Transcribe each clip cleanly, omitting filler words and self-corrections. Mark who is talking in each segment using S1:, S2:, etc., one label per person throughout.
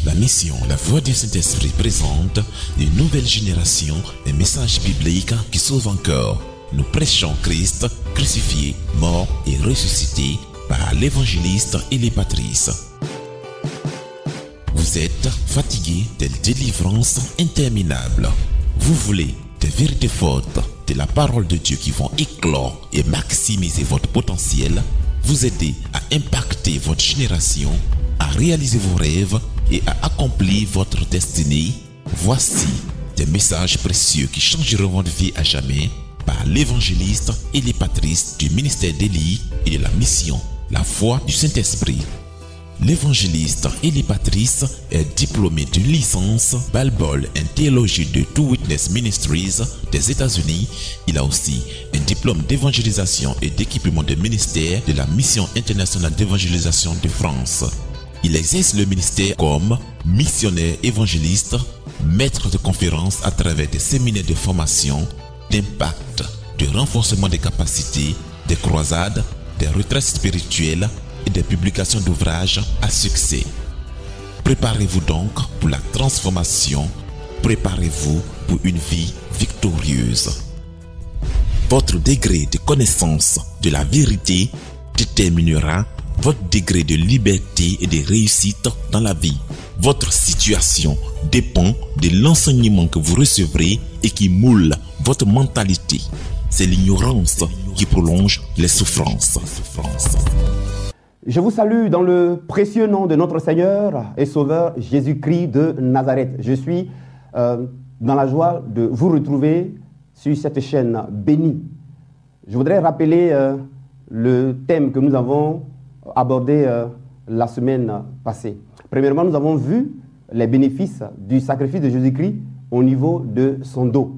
S1: La mission La Voix du Saint-Esprit présente une nouvelle génération de messages bibliques qui sauvent encore. Nous prêchons Christ crucifié, mort et ressuscité par l'évangéliste Élie Patrice. Vous êtes fatigué de délivrances interminables. Vous voulez des vérités fortes de la parole de Dieu qui vont éclore et maximiser votre potentiel, vous aider à impacter votre génération, à réaliser vos rêves et à accomplir votre destinée. Voici des messages précieux qui changeront votre vie à jamais par l'évangéliste Élie Patrice du ministère d'Élie et de la mission La Voix du Saint-Esprit. L'évangéliste Élie Patrice est diplômé d'une licence Bible and Theology de Two Witness Ministries des États-Unis. Il a aussi un diplôme d'évangélisation et d'équipement de ministère de la Mission internationale d'évangélisation de France. Il exerce le ministère comme missionnaire évangéliste, maître de conférences à travers des séminaires de formation, d'impact, de renforcement des capacités, des croisades, des retraites spirituelles et des publications d'ouvrages à succès. Préparez-vous donc pour la transformation, préparez-vous pour une vie victorieuse. Votre degré de connaissance de la vérité déterminera votre degré de liberté et de réussite dans la vie. Votre situation dépend de l'enseignement que vous recevrez et qui moule votre mentalité. C'est l'ignorance qui prolonge les souffrances.
S2: Je vous salue dans le précieux nom de notre Seigneur et Sauveur Jésus-Christ de Nazareth. Je suis dans la joie de vous retrouver sur cette chaîne bénie. Je voudrais rappeler le thème que nous avons abordé la semaine passée. Premièrement, nous avons vu les bénéfices du sacrifice de Jésus-Christ au niveau de son dos.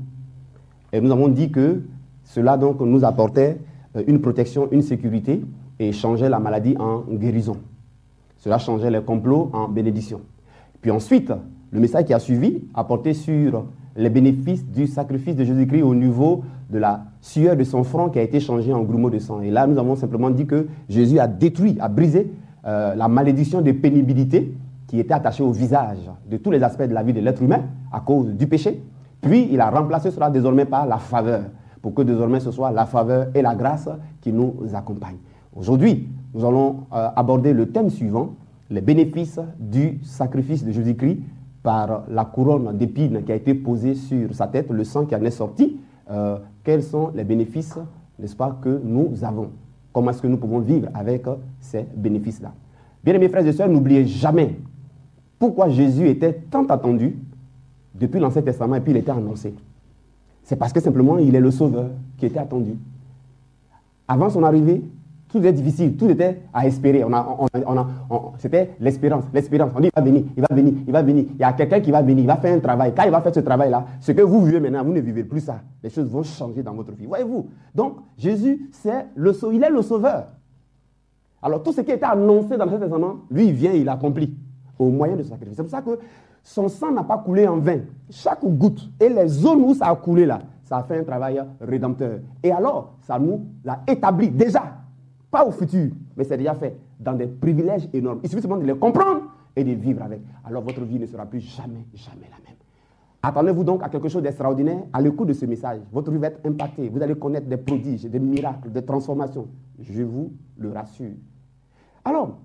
S2: Et nous avons dit que cela donc nous apportait une protection, une sécurité et changeait la maladie en guérison. Cela changeait les complots en bénédiction. Puis ensuite, le message qui a suivi a porté sur les bénéfices du sacrifice de Jésus-Christ au niveau de la sueur de son front qui a été changée en grumeaux de sang. Et là, nous avons simplement dit que Jésus a détruit, a brisé la malédiction de pénibilité qui était attachée au visage de tous les aspects de la vie de l'être humain à cause du péché. Puis, il a remplacé cela désormais par la faveur, pour que désormais ce soit la faveur et la grâce qui nous accompagnent. Aujourd'hui, nous allons aborder le thème suivant, les bénéfices du sacrifice de Jésus-Christ par la couronne d'épines qui a été posée sur sa tête, le sang qui en est sorti. Quels sont les bénéfices, n'est-ce pas, que nous avons? Comment est-ce que nous pouvons vivre avec ces bénéfices-là? Bien aimés frères et sœurs, n'oubliez jamais pourquoi Jésus était tant attendu depuis l'Ancien Testament et puis il était annoncé. C'est parce que simplement il est le Sauveur qui était attendu. Avant son arrivée, tout était difficile, tout était à espérer. C'était l'espérance. On dit il va venir, il va venir, il va venir. Il y a quelqu'un qui va venir, il va faire un travail. Quand il va faire ce travail-là, ce que vous vivez maintenant, vous ne vivez plus ça. Les choses vont changer dans votre vie. Voyez-vous? Donc, Jésus, il est le Sauveur. Alors, tout ce qui était annoncé dans l'Ancien Testament, lui, il vient, il accomplit au moyen de son sacrifice. C'est pour ça que son sang n'a pas coulé en vain. Chaque goutte et les zones où ça a coulé là, ça a fait un travail rédempteur. Et alors, ça nous a établi déjà. Pas au futur, mais c'est déjà fait dans des privilèges énormes. Il suffit seulement de les comprendre et de vivre avec. Alors votre vie ne sera plus jamais, jamais la même. Attendez-vous donc à quelque chose d'extraordinaire à l'écoute de ce message. Votre vie va être impactée. Vous allez connaître des prodiges, des miracles, des transformations. Je vous le rassure. Alors,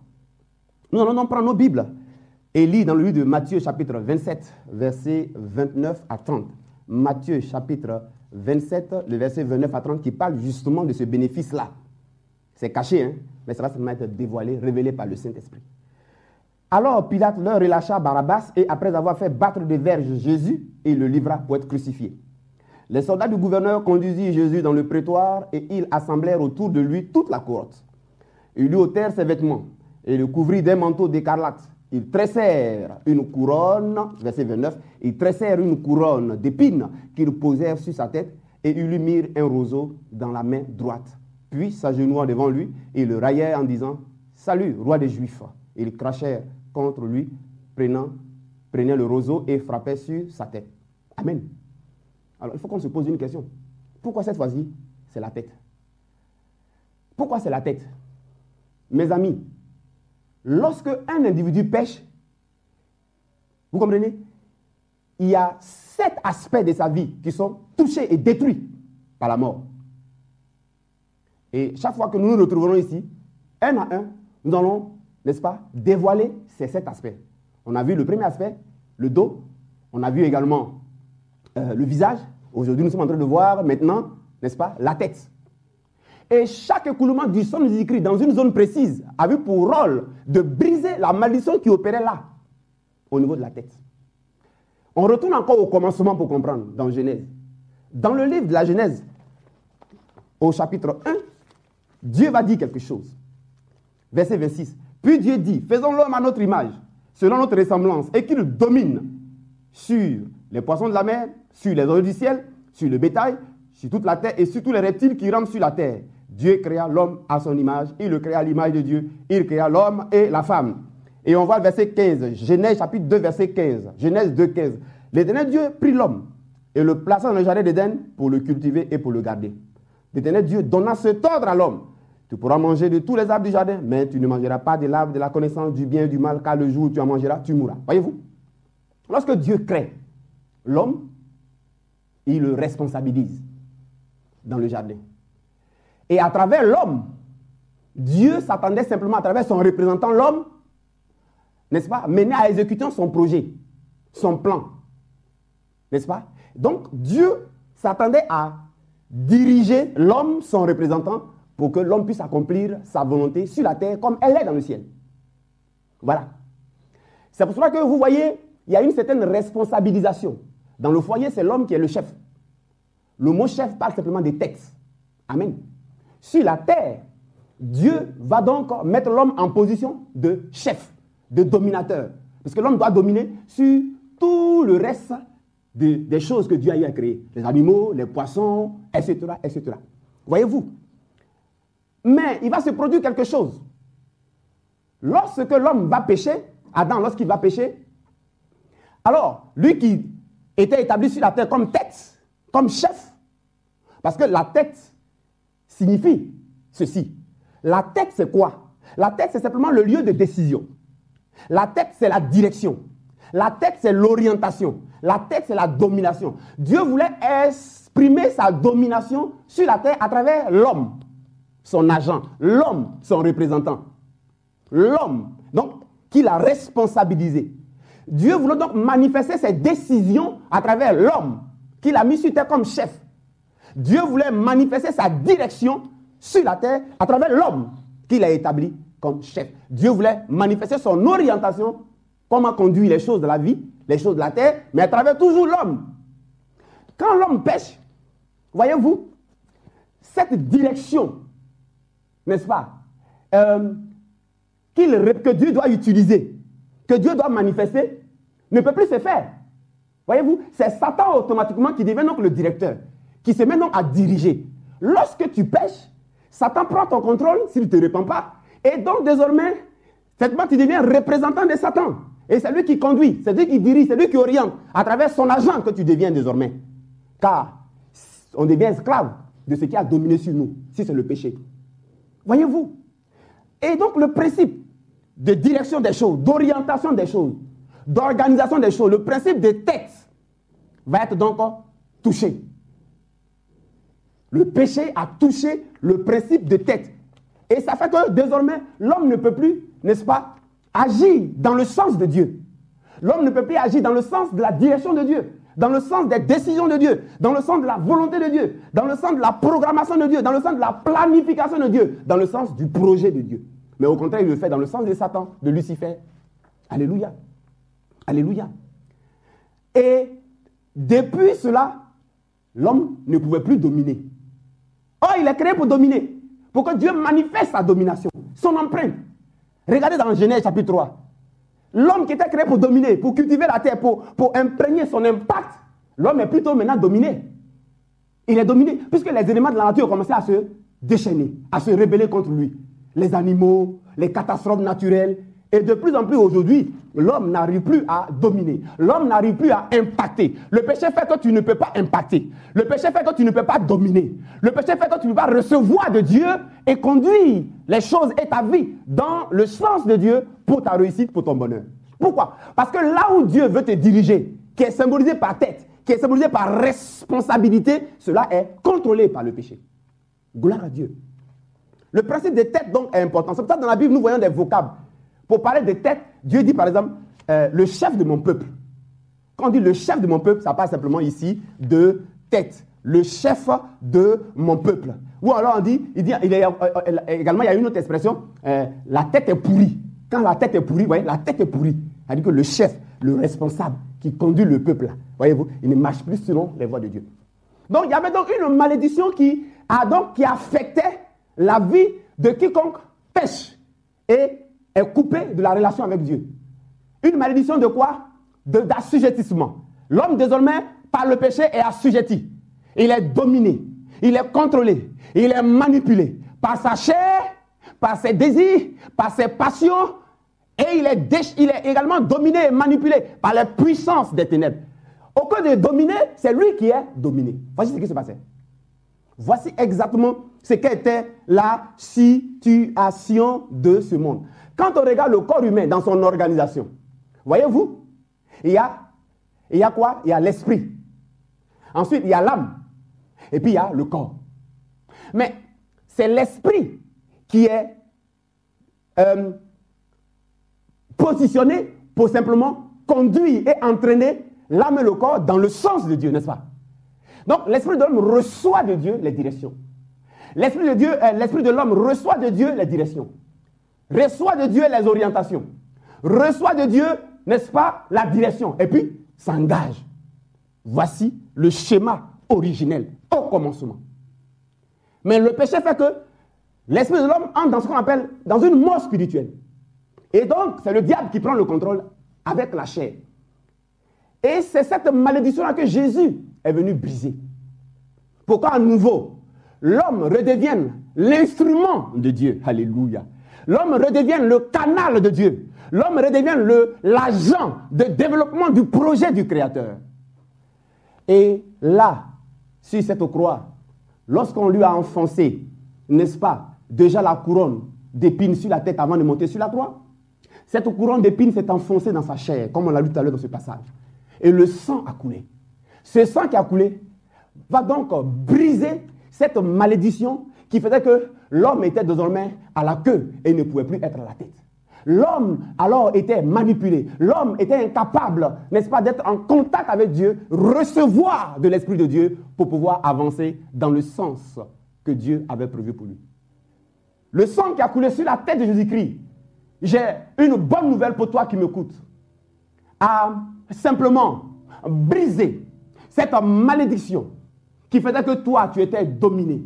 S2: nous allons donc prendre nos Bibles et lire dans le livre de Matthieu chapitre 27, versets 29 à 30. Matthieu chapitre 27, le verset 29 à 30 qui parle justement de ce bénéfice-là. C'est caché, hein, mais ça va seulement être dévoilé, révélé par le Saint-Esprit. Alors Pilate leur relâcha Barabbas et après avoir fait battre de verges Jésus, il le livra pour être crucifié. Les soldats du gouverneur conduisirent Jésus dans le prétoire et ils assemblèrent autour de lui toute la cohorte. Ils lui ôtèrent ses vêtements et le couvrirent d'un manteau d'écarlate. Ils tressèrent une couronne, verset 29, ils tressèrent une couronne d'épines qu'ils posèrent sur sa tête et ils lui mirent un roseau dans la main droite. Puis s'agenouillant devant lui, ils le raillèrent en disant « Salut, roi des Juifs !» Ils crachèrent contre lui, prenaient le roseau et frappaient sur sa tête. Amen. Alors, il faut qu'on se pose une question. Pourquoi cette fois-ci, c'est la tête? Pourquoi c'est la tête? Mes amis, lorsque un individu pêche, Vous comprenez? Il y a 7 aspects de sa vie qui sont touchés et détruits par la mort. Et chaque fois que nous nous retrouverons ici, un à un, nous allons, n'est-ce pas, dévoiler ces 7 aspects. On a vu le premier aspect, le dos. On a vu également le visage. Aujourd'hui, nous sommes en train de voir maintenant, n'est-ce pas, la tête. Et chaque écoulement du sang de Jésus-Christ dans une zone précise a eu pour rôle de briser la malédiction qui opérait là, au niveau de la tête. On retourne encore au commencement pour comprendre, dans Genèse. Dans le livre de la Genèse, au chapitre 1, Dieu va dire quelque chose. Verset 26. Puis Dieu dit, faisons l'homme à notre image, selon notre ressemblance, et qu'il domine sur les poissons de la mer, sur les oiseaux du ciel, sur le bétail, sur toute la terre et sur tous les reptiles qui rampent sur la terre. Dieu créa l'homme à son image, il le créa à l'image de Dieu, il créa l'homme et la femme. Et on voit le verset 15, Genèse chapitre 2, verset 15. Genèse 2, 15. L'Éternel Dieu prit l'homme et le plaça dans le jardin d'Éden pour le cultiver et pour le garder. L'Éternel Dieu donna cet ordre à l'homme. Tu pourras manger de tous les arbres du jardin, mais tu ne mangeras pas de l'arbre de la connaissance du bien et du mal, car le jour où tu en mangeras, tu mourras. Voyez-vous? Lorsque Dieu crée l'homme, il le responsabilise dans le jardin. Et à travers l'homme, Dieu s'attendait simplement à travers son représentant, l'homme, n'est-ce pas, mener à exécuter son projet, son plan. N'est-ce pas? Donc, Dieu s'attendait à diriger l'homme, son représentant, pour que l'homme puisse accomplir sa volonté sur la terre comme elle est dans le ciel. Voilà. C'est pour cela que vous voyez, il y a une certaine responsabilisation. Dans le foyer, c'est l'homme qui est le chef. Le mot chef parle simplement des têtes. Amen. Sur la terre, Dieu va donc mettre l'homme en position de chef, de dominateur. Parce que l'homme doit dominer sur tout le reste des choses que Dieu a eu à créer. Les animaux, les poissons, etc., etc. Voyez-vous? Mais il va se produire quelque chose. Lorsque l'homme va pécher, Adam, lorsqu'il va pécher, alors, lui qui était établi sur la terre comme tête, comme chef, parce que la tête signifie ceci. La tête, c'est quoi? La tête, c'est simplement le lieu de décision. La tête, c'est la direction. La tête, c'est l'orientation. La tête, c'est la domination. Dieu voulait exprimer sa domination sur la terre à travers l'homme, son agent, l'homme, son représentant. L'homme, donc, qu'il a responsabilisé. Dieu voulait donc manifester ses décisions à travers l'homme, qu'il a mis sur terre comme chef. Dieu voulait manifester sa direction sur la terre à travers l'homme qu'il a établi comme chef. Dieu voulait manifester son orientation, comment conduire les choses de la vie, les choses de la terre, mais à travers toujours l'homme. Quand l'homme pêche, voyez-vous, cette direction, n'est-ce pas, que Dieu doit utiliser, que Dieu doit manifester, ne peut plus se faire. Voyez-vous, c'est Satan automatiquement qui devient donc le directeur, qui se met donc à diriger. Lorsque tu pêches, Satan prend ton contrôle s'il ne te répand pas. Et donc désormais, tu deviens représentant de Satan. Et c'est lui qui conduit, c'est lui qui dirige, c'est lui qui oriente, à travers son agent que tu deviens désormais. Car on devient esclave de ce qui a dominé sur nous, si c'est le péché. Voyez-vous? Et donc le principe de direction des choses, d'orientation des choses, d'organisation des choses, le principe des têtes va être donc touché. Le péché a touché le principe de tête. Et ça fait que désormais, l'homme ne peut plus, n'est-ce pas, agir dans le sens de Dieu. L'homme ne peut plus agir dans le sens de la direction de Dieu, dans le sens des décisions de Dieu, dans le sens de la volonté de Dieu, dans le sens de la programmation de Dieu, dans le sens de la planification de Dieu, dans le sens du projet de Dieu. Mais au contraire, il le fait dans le sens de Satan, de Lucifer. Alléluia. Alléluia. Et depuis cela, l'homme ne pouvait plus dominer. Oh, il est créé pour dominer, pour que Dieu manifeste sa domination, son empreinte. Regardez dans Genèse chapitre 3. L'homme qui était créé pour dominer, pour cultiver la terre, pour imprégner son impact, l'homme est plutôt maintenant dominé. Il est dominé, puisque les éléments de la nature ont commencé à se déchaîner, à se rebeller contre lui. Les animaux, les catastrophes naturelles. Et de plus en plus aujourd'hui, l'homme n'arrive plus à dominer. L'homme n'arrive plus à impacter. Le péché fait que tu ne peux pas impacter. Le péché fait que tu ne peux pas dominer. Le péché fait que tu ne peux pas recevoir de Dieu et conduire les choses et ta vie dans le sens de Dieu pour ta réussite, pour ton bonheur. Pourquoi? Parce que là où Dieu veut te diriger, qui est symbolisé par tête, qui est symbolisé par responsabilité, cela est contrôlé par le péché. Gloire à Dieu. Le principe des têtes donc est important. C'est pour ça que dans la Bible, nous voyons des vocables. Pour parler de tête, Dieu dit par exemple, le chef de mon peuple. Quand on dit le chef de mon peuple, ça parle simplement ici de tête. Le chef de mon peuple. Ou alors on dit, également il y a une autre expression, la tête est pourrie. Quand la tête est pourrie, voyez, la tête est pourrie. C'est-à-dire que le chef, le responsable qui conduit le peuple, là, voyez-vous, il ne marche plus selon les voies de Dieu. Donc il y avait donc une malédiction qui affectait la vie de quiconque pêche et est coupé de la relation avec Dieu. Une malédiction de quoi? D'assujettissement. L'homme désormais, par le péché, est assujetti. Il est dominé, il est contrôlé, il est manipulé par sa chair, par ses désirs, par ses passions, et il est également dominé et manipulé par les puissances des ténèbres. Au lieu de dominer, c'est lui qui est dominé. Voici ce qui se passait. Voici exactement ce qu'était la situation de ce monde. Quand on regarde le corps humain dans son organisation, voyez-vous, il y a quoi? Il y a l'esprit. Ensuite, il y a l'âme. Et puis, il y a le corps. Mais c'est l'esprit qui est positionné pour simplement conduire et entraîner l'âme et le corps dans le sens de Dieu, n'est-ce pas? Donc, l'esprit de l'homme reçoit de Dieu les directions. L'esprit de l'homme reçoit de Dieu les directions. Reçoit de Dieu les orientations. Reçoit de Dieu, n'est-ce pas, la direction. Et puis, s'engage. Voici le schéma originel au commencement. Mais le péché fait que l'esprit de l'homme entre dans ce qu'on appelle dans une mort spirituelle. Et donc, c'est le diable qui prend le contrôle avec la chair. Et c'est cette malédiction-là que Jésus est venu briser. Pour qu'à nouveau, l'homme redevienne l'instrument de Dieu. Alléluia. L'homme redevienne le canal de Dieu. L'homme redevienne l'agent de développement du projet du Créateur. Et là, sur cette croix, lorsqu'on lui a enfoncé, n'est-ce pas, déjà la couronne d'épines sur la tête avant de monter sur la croix, cette couronne d'épines s'est enfoncée dans sa chair, comme on l'a lu tout à l'heure dans ce passage. Et le sang a coulé. Ce sang qui a coulé va donc briser cette malédiction qui faisait que l'homme était désormais à la queue et ne pouvait plus être à la tête. L'homme alors était manipulé. L'homme était incapable, n'est-ce pas, d'être en contact avec Dieu, recevoir de l'Esprit de Dieu pour pouvoir avancer dans le sens que Dieu avait prévu pour lui. Le sang qui a coulé sur la tête de Jésus-Christ, j'ai une bonne nouvelle pour toi qui m'écoutes, a simplement brisé cette malédiction qui faisait que toi, tu étais dominé.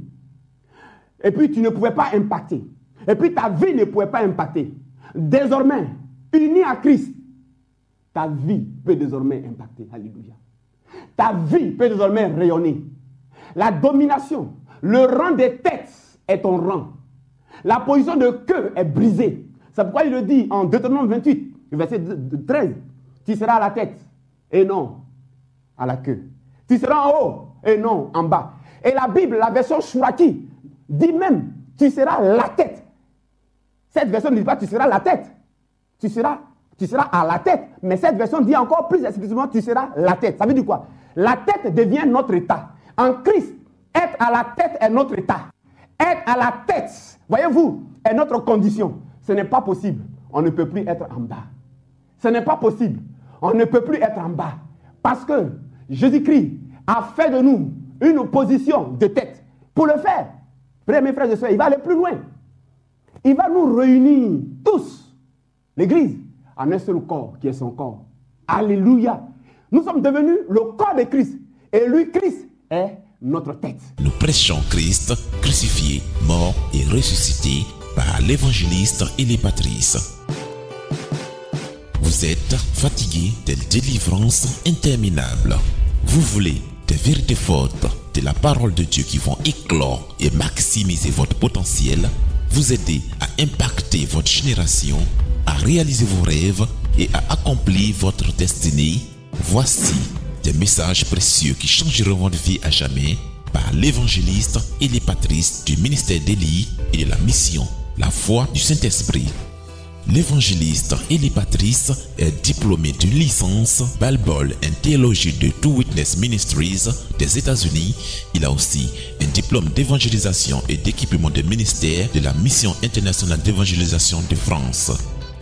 S2: Et puis, tu ne pouvais pas impacter. Et puis, ta vie ne pouvait pas impacter. Désormais, uni à Christ, ta vie peut désormais impacter. Alléluia. Ta vie peut désormais rayonner. La domination, le rang des têtes est ton rang. La position de queue est brisée. C'est pourquoi il le dit en Deutéronome 28, verset 13. Tu seras à la tête et non à la queue. Tu seras en haut et non en bas. Et la Bible, la version Chouraki, dit même, tu seras la tête. Cette version ne dit pas tu seras la tête. Tu seras à la tête. Mais cette version dit encore plus explicitement tu seras la tête. Ça veut dire quoi? La tête devient notre état. En Christ, être à la tête est notre état. Être à la tête, voyez-vous, est notre condition. Ce n'est pas possible. On ne peut plus être en bas. Ce n'est pas possible. On ne peut plus être en bas. Parce que Jésus-Christ a fait de nous une position de tête. Pour le faire, mes frères et sœurs, il va aller plus loin. Il va nous réunir tous, l'Église, en un seul corps qui est son corps. Alléluia. Nous sommes devenus le corps de Christ. Et lui, Christ, est notre tête.
S1: Nous prêchons Christ crucifié, mort et ressuscité par l'évangéliste Elie Patrice. Vous êtes fatigué de délivrances interminables. Vous voulez des vérités fortes de la parole de Dieu qui vont éclore et maximiser votre potentiel, vous aider à impacter votre génération, à réaliser vos rêves et à accomplir votre destinée. Voici des messages précieux qui changeront votre vie à jamais par l'évangéliste Elie Patrice du ministère d'Élie et de la mission La Foi du Saint-Esprit. L'évangéliste Eli Patrice est diplômé d'une licence Bible and Theology de Two Witness Ministries des États-Unis. Il a aussi un diplôme d'évangélisation et d'équipement de ministère de la Mission internationale d'évangélisation de France.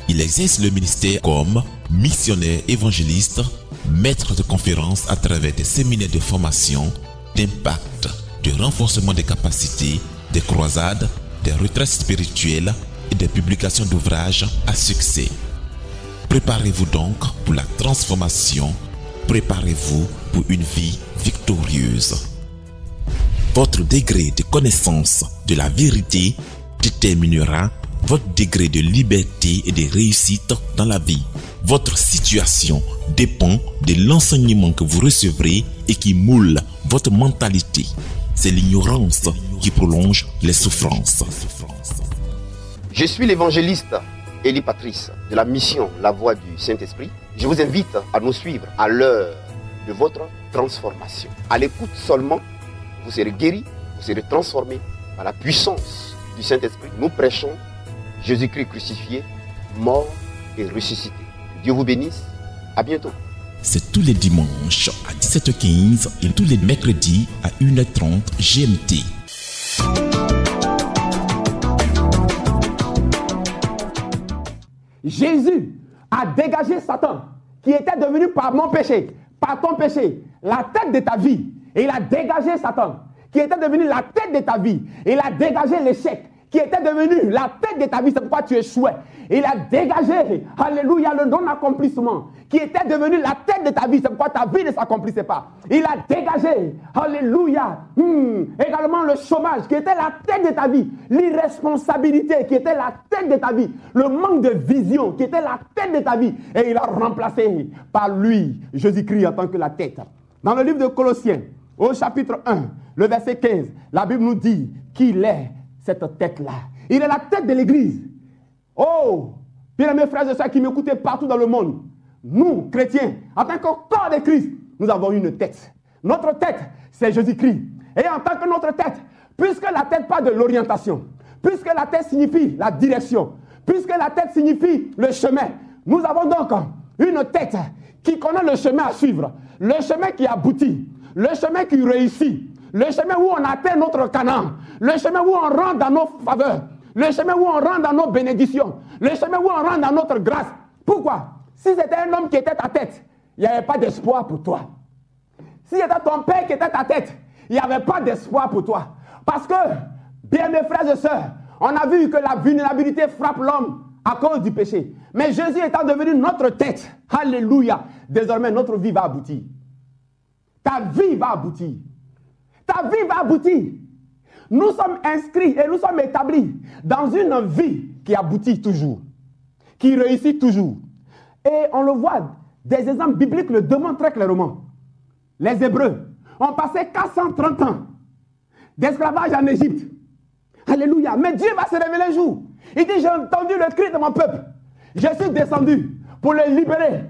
S1: Il exerce le ministère comme missionnaire évangéliste, maître de conférences à travers des séminaires de formation, d'impact, de renforcement des capacités, des croisades, des retraites spirituelles et des publications d'ouvrages à succès. Préparez-vous donc pour la transformation, préparez-vous pour une vie victorieuse. Votre degré de connaissance de la vérité déterminera votre degré de liberté et de réussite dans la vie. Votre situation dépend de l'enseignement que vous recevrez et qui moule votre mentalité. C'est l'ignorance qui prolonge les souffrances.
S2: Je suis l'évangéliste Eli Patrice de la mission La Voix du Saint-Esprit. Je vous invite à nous suivre à l'heure de votre transformation. À l'écoute seulement, vous serez guéris, vous serez transformés par la puissance du Saint-Esprit. Nous prêchons Jésus-Christ crucifié, mort et ressuscité. Dieu vous bénisse. À bientôt.
S1: C'est tous les dimanches à 17h15 et tous les mercredis à 1h30 GMT.
S2: Jésus a dégagé Satan qui était devenu par mon péché, par ton péché, la tête de ta vie. Et il a dégagé Satan qui était devenu la tête de ta vie. Et il a dégagé l'échec qui était devenu la tête de ta vie. C'est pourquoi tu échouais. Et il a dégagé, alléluia, le non-accomplissement qui était devenu la tête de ta vie. C'est pourquoi ta vie ne s'accomplissait pas. Il a dégagé, alléluia, également le chômage qui était la tête de ta vie. L'irresponsabilité qui était la tête de ta vie. Le manque de vision qui était la tête de ta vie. Et il a remplacé par lui, Jésus-Christ en tant que la tête. Dans le livre de Colossiens, au chapitre 1, le verset 15, la Bible nous dit qu'il est cette tête-là. Il est la tête de l'Église. Oh, bien mes frères et sœurs qui m'écoutez partout dans le monde, nous, chrétiens, en tant que corps de Christ, nous avons une tête. Notre tête, c'est Jésus-Christ. Et en tant que notre tête, puisque la tête parle de l'orientation, puisque la tête signifie la direction, puisque la tête signifie le chemin, nous avons donc une tête qui connaît le chemin à suivre, le chemin qui aboutit, le chemin qui réussit, le chemin où on atteint notre Canaan, le chemin où on rentre dans nos faveurs, le chemin où on rentre dans nos bénédictions, le chemin où on rentre dans notre grâce. Pourquoi? Si c'était un homme qui était ta tête, il n'y avait pas d'espoir pour toi. Si c'était ton père qui était ta tête, il n'y avait pas d'espoir pour toi. Parce que, bien mes frères et sœurs, on a vu que la vulnérabilité frappe l'homme à cause du péché. Mais Jésus étant devenu notre tête, alléluia, désormais notre vie va aboutir. Ta vie va aboutir. Ta vie va aboutir. Nous sommes inscrits et nous sommes établis dans une vie qui aboutit toujours, qui réussit toujours. Et on le voit, des exemples bibliques le démontrent très clairement. Les Hébreux ont passé 430 ans d'esclavage en Égypte. Alléluia. Mais Dieu va se révéler un jour. Il dit, j'ai entendu le cri de mon peuple. Je suis descendu pour le libérer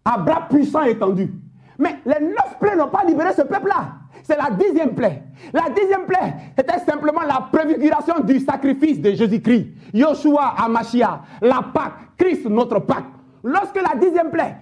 S2: à bras puissants et étendus. Mais les 9 plaies n'ont pas libéré ce peuple-là. C'est la 10e plaie. La 10e plaie, c'était simplement la préfiguration du sacrifice de Jésus-Christ. Yoshua Hamashiach, la Pâque, Christ notre Pâque. Lorsque la 10e plaie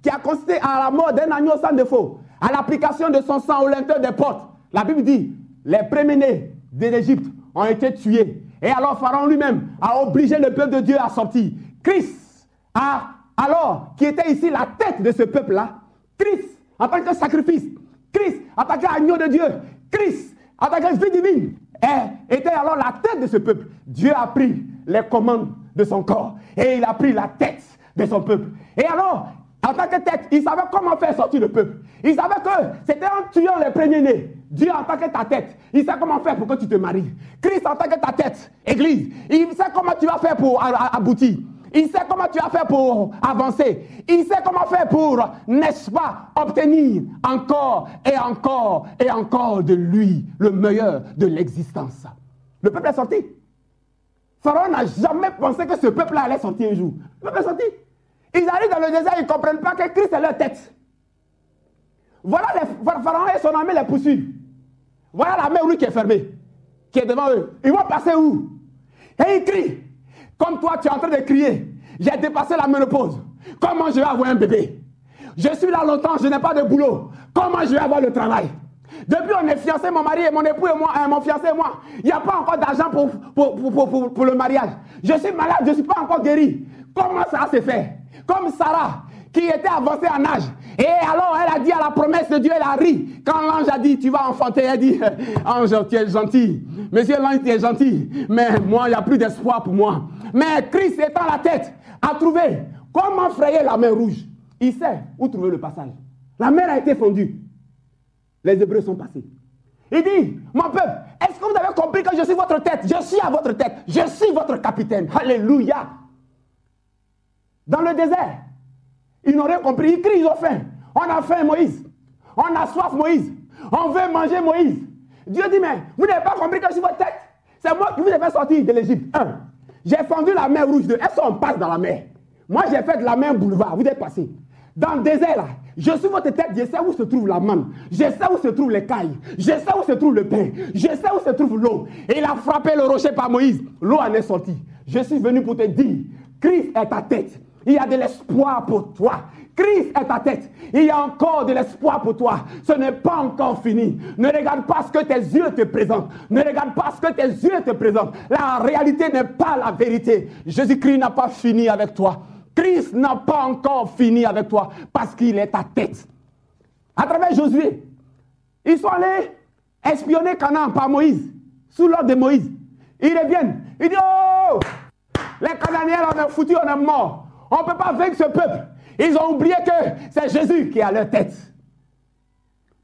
S2: qui a consisté à la mort d'un agneau sans défaut, à l'application de son sang au linteau des portes, la Bible dit, les premiers-nés de l'Égypte ont été tués. Et alors Pharaon lui-même a obligé le peuple de Dieu à sortir. Christ alors, qui était ici la tête de ce peuple-là, Christ en tant que sacrifice, Christ en tant qu'agneau de Dieu, Christ en tant que vie divine, était alors la tête de ce peuple. Dieu a pris les commandes de son corps et il a pris la tête de son peuple. Et alors, en tant que tête, il savait comment faire sortir le peuple. Il savait que c'était en tuant les premiers-nés. Dieu en tant que ta tête, il sait comment faire pour que tu te maries. Christ en tant que ta tête, Église, il sait comment tu vas faire pour aboutir. Il sait comment tu vas faire pour avancer. Il sait comment faire pour, n'est-ce pas, obtenir encore et encore et encore de lui, le meilleur de l'existence. Le peuple est sorti. Pharaon n'a jamais pensé que ce peuple-là allait sortir un jour. Le peuple est sorti. Ils arrivent dans le désert, ils ne comprennent pas que Christ est leur tête. Voilà Pharaon et son armée les poursuivent. Voilà la mer qui est fermée, qui est devant eux. Ils vont passer où? Et ils crient. Comme toi, tu es en train de crier. J'ai dépassé la ménopause. Comment je vais avoir un bébé? Je suis là longtemps, je n'ai pas de boulot. Comment je vais avoir le travail? Depuis on est fiancés, mon mari et mon époux et moi, mon fiancé et moi, il n'y a pas encore d'argent pour le mariage. Je suis malade, je ne suis pas encore guéri. Comment ça s'est fait? Comme Sarah, qui était avancée en âge. Et alors, elle a dit à la promesse de Dieu, elle a ri. Quand l'ange a dit, tu vas enfanter, elle dit, ange, tu es gentil. Monsieur l'ange, tu es gentil. Mais moi, il n'y a plus d'espoir pour moi. Mais Christ étant la tête, a trouvé comment frayer la mer rouge. Il sait où trouver le passage. La mer a été fondue. Les Hébreux sont passés. Il dit, mon peuple, est-ce que vous avez compris que je suis votre tête? Je suis à votre tête. Je suis votre capitaine. Alléluia. Dans le désert, ils n'ont rien compris. Ils crient, ils ont faim. On a faim, Moïse. On a soif, Moïse. On veut manger, Moïse. Dieu dit, mais vous n'avez pas compris que je suis votre tête? C'est moi qui vous ai fait sortir de l'Égypte. J'ai fendu la mer rouge. Est-ce qu'on passe dans la mer? Moi, j'ai fait de la mer boulevard. Vous êtes passé. Dans le désert, là, je suis votre tête. Je sais où se trouve la manne. Je sais où se trouvent les cailles. Je sais où se trouve le pain. Je sais où se trouve l'eau. Et il a frappé le rocher par Moïse. L'eau en est sortie. Je suis venu pour te dire, Christ est ta tête. Il y a de l'espoir pour toi. Christ est ta tête. Il y a encore de l'espoir pour toi. Ce n'est pas encore fini. Ne regarde pas ce que tes yeux te présentent. Ne regarde pas ce que tes yeux te présentent. La réalité n'est pas la vérité. Jésus-Christ n'a pas fini avec toi. Christ n'a pas encore fini avec toi parce qu'il est ta tête. À travers Josué, ils sont allés espionner Canaan par Moïse, sous l'ordre de Moïse. Ils reviennent. Ils disent, oh, les Cananéens, on est foutus, on est morts. On ne peut pas vaincre ce peuple. Ils ont oublié que c'est Jésus qui est à leur tête.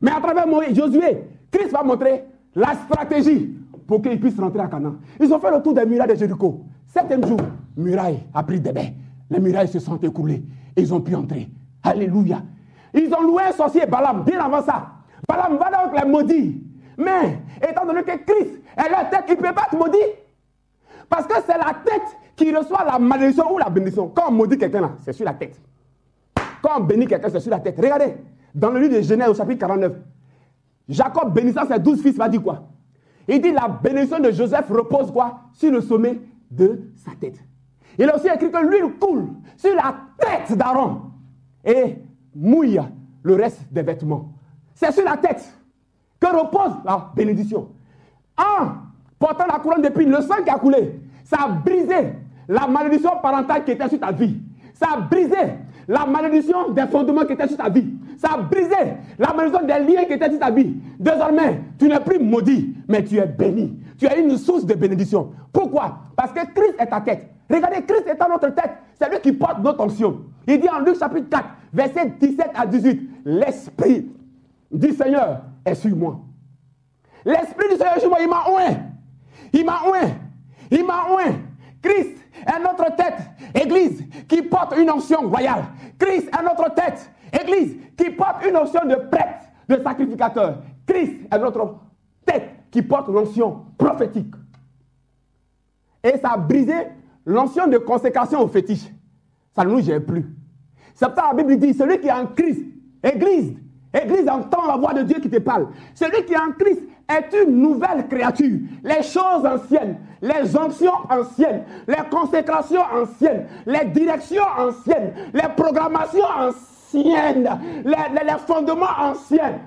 S2: Mais à travers Moïse, Josué, Christ va montrer la stratégie pour qu'ils puissent rentrer à Canaan. Ils ont fait le tour des murailles de Jéricho. 7e jour, muraille a pris des bains. Les murailles se sont écoulées et ils ont pu entrer. Alléluia. Ils ont loué un sorcier, Balaam, bien avant ça. Balaam va donc les maudire. Mais, étant donné que Christ est leur tête, il ne peut pas te maudire. Parce que c'est la tête qui reçoit la malédiction ou la bénédiction. Quand on maudit quelqu'un là, c'est sur la tête. Quand on bénit quelqu'un, c'est sur la tête. Regardez, dans le livre de Genèse au chapitre 49, Jacob bénissant ses 12 fils va dire quoi? Il dit la bénédiction de Joseph repose quoi? Sur le sommet de sa tête. Il a aussi écrit que l'huile coule sur la tête d'Aaron et mouille le reste des vêtements. C'est sur la tête que repose la bénédiction. En portant la couronne d'épines, le sang qui a coulé, ça a brisé la malédiction parentale qui était sur ta vie. Ça a brisé la malédiction des fondements qui étaient sur ta vie. Ça a brisé la malédiction des liens qui étaient sur ta vie. Désormais, tu n'es plus maudit, mais tu es béni. Tu as une source de bénédiction. Pourquoi? Parce que Christ est ta tête. Regardez, Christ est à notre tête. C'est lui qui porte notre onction. Il dit en Luc chapitre 4, versets 17 à 18, l'Esprit du Seigneur est sur moi. L'Esprit du Seigneur est sur moi, il m'a oint. Il m'a oint. Il m'a oint. Christ est notre tête, Église, qui porte une onction royale. Christ est notre tête, Église, qui porte une onction de prêtre, de sacrificateur. Christ est notre tête, qui porte l'onction prophétique. Et ça a brisé l'onction de consécration au fétiche. Ça ne nous gère plus. C'est pour ça que la Bible dit, celui qui est en Christ, Église, entend la voix de Dieu qui te parle. Celui qui est en Christ est une nouvelle créature. Les choses anciennes, les onctions anciennes, les consécrations anciennes, les directions anciennes, les programmations anciennes, les fondements anciens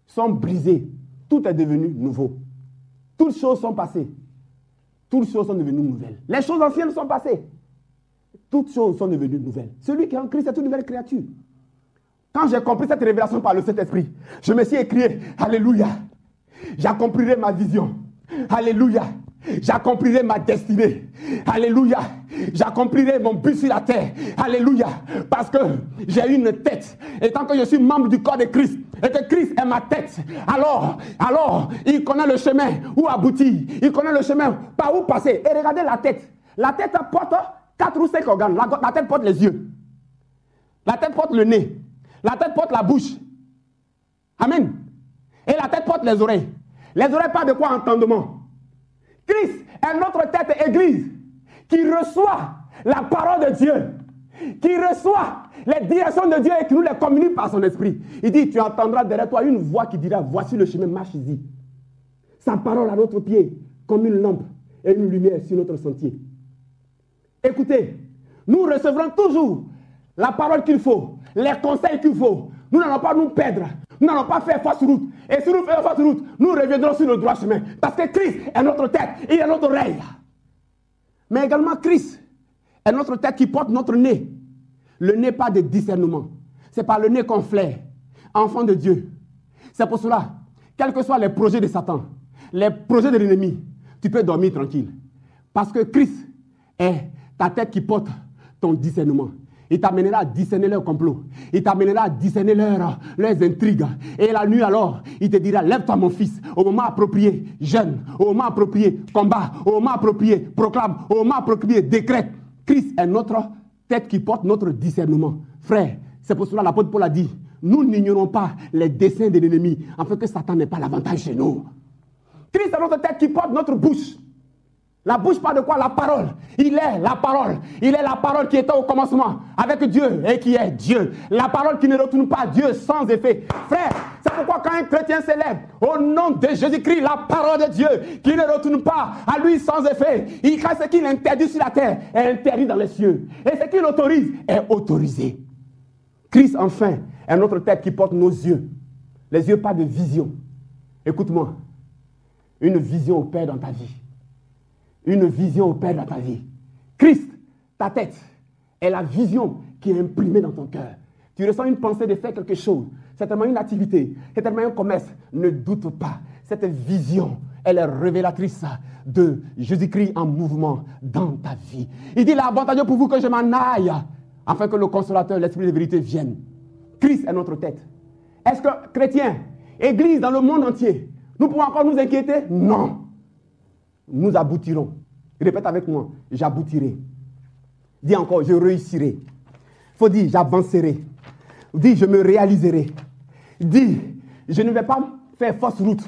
S2: sont brisés. Tout est devenu nouveau. Toutes choses sont passées. Toutes choses sont devenues nouvelles. Les choses anciennes sont passées. Toutes choses sont devenues nouvelles. Celui qui est en Christ est une nouvelle créature. Quand j'ai compris cette révélation par le Saint-Esprit, je me suis écrié, Alléluia, j'accomplirai ma vision. Alléluia, j'accomplirai ma destinée. Alléluia, j'accomplirai mon but sur la terre. Alléluia, parce que j'ai une tête. Et tant que je suis membre du corps de Christ, et que Christ est ma tête, alors, il connaît le chemin où aboutir. Il connaît le chemin par où passer. Et regardez la tête. La tête porte 4 ou 5 organes. La tête porte les yeux. La tête porte le nez. La tête porte la bouche. Amen. Et la tête porte les oreilles. Les oreilles parlent de quoi? Entendement. Christ est notre tête Église qui reçoit la parole de Dieu, qui reçoit les directions de Dieu et qui nous les communique par son esprit. Il dit, tu entendras derrière toi une voix qui dira, voici le chemin, marche-y. Sa parole à notre pied, comme une lampe et une lumière sur notre sentier. Écoutez, nous recevrons toujours la parole qu'il faut, les conseils qu'il faut. Nous n'allons pas nous perdre. Nous n'allons pas faire fausse route. Et si nous faisons fausse route, nous reviendrons sur le droit chemin. Parce que Christ est notre tête, il est notre oreille. Mais également Christ est notre tête qui porte notre nez. Le nez pas de discernement. C'est par le nez qu'on flaire. Enfant de Dieu. C'est pour cela, quels que soient les projets de Satan, les projets de l'ennemi, tu peux dormir tranquille. Parce que Christ est ta tête qui porte ton discernement. Il t'amènera à discerner leurs complots. Il t'amènera à discerner leurs intrigues. Et la nuit alors, il te dira, lève-toi mon fils, au moment approprié, jeûne, au moment approprié, combat, au moment approprié, proclame, au moment approprié, décrète. Christ est notre tête qui porte notre discernement. Frère, c'est pour cela que l'apôtre Paul a dit, nous n'ignorons pas les desseins de l'ennemi, afin que Satan n'ait pas l'avantage chez nous. Christ est notre tête qui porte notre bouche. La bouche parle de quoi? La parole. Il est la parole. Il est la parole qui était au commencement avec Dieu et qui est Dieu. La parole qui ne retourne pas à Dieu sans effet. Frère, c'est pourquoi quand un chrétien s'élève au nom de Jésus-Christ, la parole de Dieu qui ne retourne pas à lui sans effet, ce qu'il interdit sur la terre est interdit dans les cieux. Et ce qu'il autorise est autorisé. Christ, enfin, est notre tête qui porte nos yeux. Les yeux pas de vision. Écoute-moi. Une vision opère dans ta vie. Une vision opère dans ta vie. Christ, ta tête, est la vision qui est imprimée dans ton cœur. Tu ressens une pensée de faire quelque chose. C'est tellement une activité, c'est tellement un commerce. Ne doute pas. Cette vision, elle est révélatrice de Jésus-Christ en mouvement dans ta vie. Il dit, l'avantageux pour vous que je m'en aille, afin que le consolateur, l'esprit de vérité vienne. Christ est notre tête. Est-ce que, chrétiens, église dans le monde entier, nous pouvons encore nous inquiéter? Non. Nous aboutirons. Répète avec moi, j'aboutirai. Dis encore, je réussirai. Il faut dire, j'avancerai. Dis, je me réaliserai. Dis, je ne vais pas faire fausse route.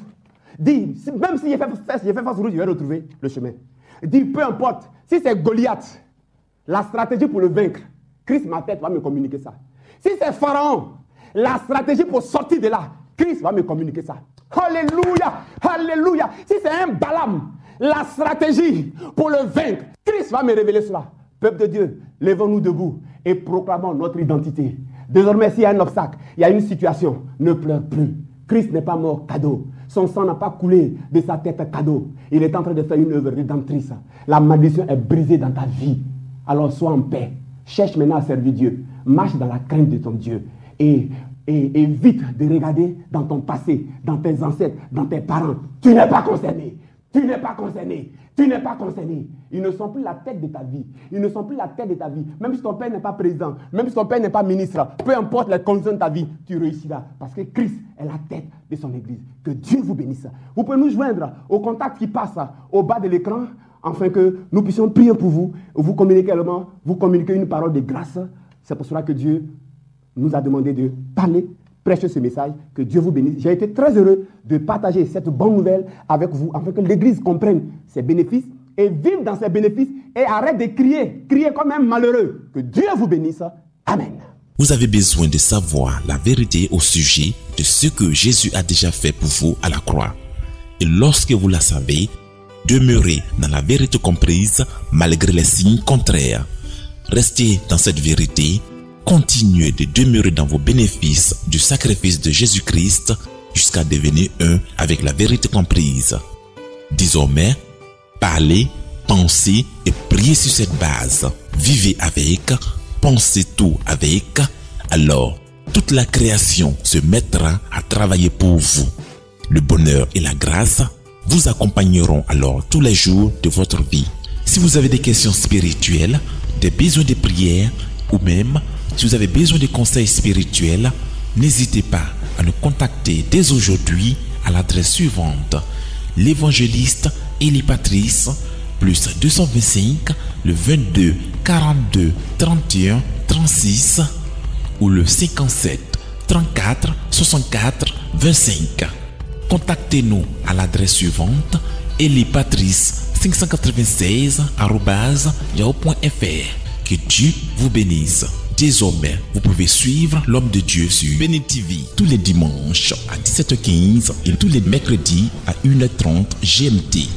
S2: Dis, même si j'ai fait fausse route, je vais retrouver le chemin. Dis, peu importe, si c'est Goliath, la stratégie pour le vaincre, Christ, ma tête, va me communiquer ça. Si c'est Pharaon, la stratégie pour sortir de là, Christ va me communiquer ça. Alléluia, alléluia. Si c'est un Balaam, la stratégie pour le vaincre, Christ va me révéler cela. Peuple de Dieu, levons-nous debout et proclamons notre identité. Désormais, s'il y a un obstacle, il y a une situation, ne pleure plus. Christ n'est pas mort cadeau. Son sang n'a pas coulé de sa tête cadeau. Il est en train de faire une œuvre rédemptrice. La malédiction est brisée dans ta vie. Alors sois en paix. Cherche maintenant à servir Dieu. Marche dans la crainte de ton Dieu. Et évite de regarder dans ton passé, dans tes ancêtres, dans tes parents. Tu n'es pas concerné. Tu n'es pas concerné. Tu n'es pas concerné. Ils ne sont plus la tête de ta vie. Ils ne sont plus la tête de ta vie. Même si ton père n'est pas président, même si ton père n'est pas ministre, peu importe les conditions de ta vie, tu réussiras. Parce que Christ est la tête de son église. Que Dieu vous bénisse. Vous pouvez nous joindre au contact qui passe au bas de l'écran, afin que nous puissions prier pour vous. Vous communiquer une parole de grâce. C'est pour cela que Dieu nous a demandé de parler, prêcher ce message. Que Dieu vous bénisse. J'ai été très heureux de partager cette bonne nouvelle avec vous, afin que l'Église comprenne ses bénéfices et vive dans ses bénéfices et arrête de crier comme un malheureux. Que Dieu vous bénisse. Amen.
S1: Vous avez besoin de savoir la vérité au sujet de ce que Jésus a déjà fait pour vous à la croix. Et lorsque vous la savez, demeurez dans la vérité comprise malgré les signes contraires. Restez dans cette vérité. Continuez de demeurer dans vos bénéfices du sacrifice de Jésus-Christ jusqu'à devenir un avec la vérité comprise. Désormais, parlez, pensez et priez sur cette base. Vivez avec, pensez tout avec. Alors, toute la création se mettra à travailler pour vous. Le bonheur et la grâce vous accompagneront alors tous les jours de votre vie. Si vous avez des questions spirituelles, des besoins de prière ou même si vous avez besoin de conseils spirituels, n'hésitez pas à nous contacter dès aujourd'hui à l'adresse suivante: l'évangéliste Élie Patrice, plus 225 le 22 42 31 36 ou le 57 34 64 25. Contactez-nous à l'adresse suivante: eliepatrice596@yahoo.fr. Que Dieu vous bénisse. Désormais, vous pouvez suivre l'homme de Dieu sur Béni TV tous les dimanches à 17h15 et tous les mercredis à 1h30 GMT.